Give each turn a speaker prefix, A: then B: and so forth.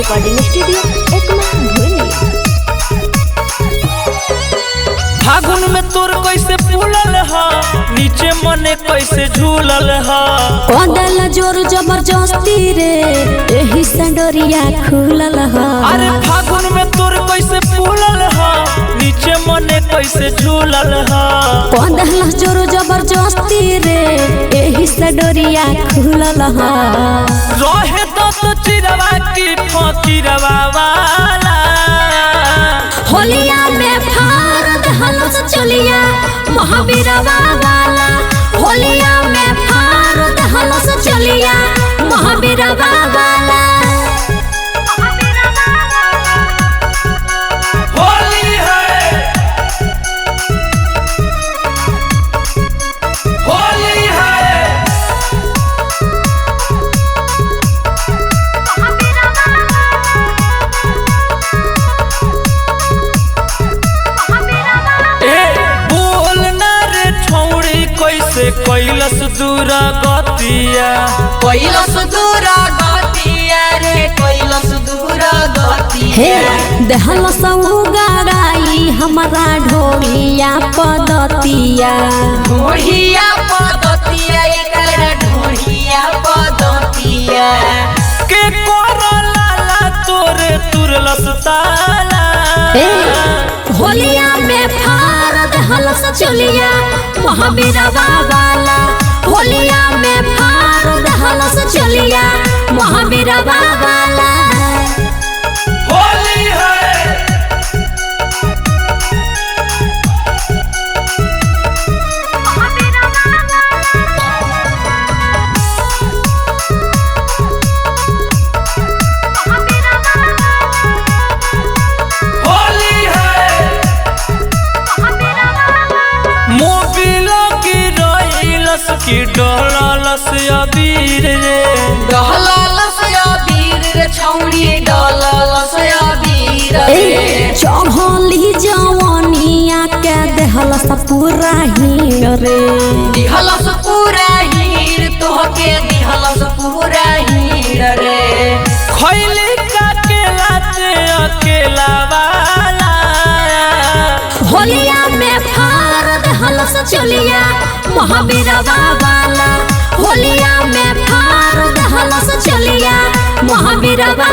A: Recording studio Ekma भूली।
B: फागुन में तोर कैसे फूलल हा, नीचे मने कैसे झूलल हा।
A: कदल जोर जबरदस्ती रे एही संडोरिया खुलल हा।
B: अरे फागुन में तोर कैसे फूलल हा, नीचे मने कैसे झूलल हा।
A: कदल जोर जबरदस्ती रे एही संडोरिया खुलल हा।
B: रहे तो चिरवा की फकीरवा वाला,
A: होलिया में फार दहल चलिया महावीरवा वाला। होलिया में फार दहल चलिया महावीरवा वाला।
B: होली है होली है। कैसे कैलस दूर गतिया,
C: कैलस दूर गतिया रे कैलस दूर गतिया।
A: दहल गाई हमारा ढोलिया पदतिया।
C: ढोलिया पदतिया एकरा ढोलिया पदतिया।
B: के लाला तोरे तुरलस ताला।
A: होलिया में फार दहल चलिया महावीरवा वाला। होलिया में फार दहल चलिया महावीरवा वाला।
B: होली है होली है। मोबिलो की रोइलस की डोलस अबीर रे।
C: डहलस अबीर रे छौड़ी डहलस अबीर रे।
A: चढ़ली जवानिया के दहलस पूरा हीर रे।
C: दिहलस पूरा हीर तोहके दिहलस पूरा हीर रे।
B: खैली का केला ते अकेला वाला।
A: होलिया में फार दहल चलिया महावीरवा वाला। होलिया में फार दहल चलिया महावीरवा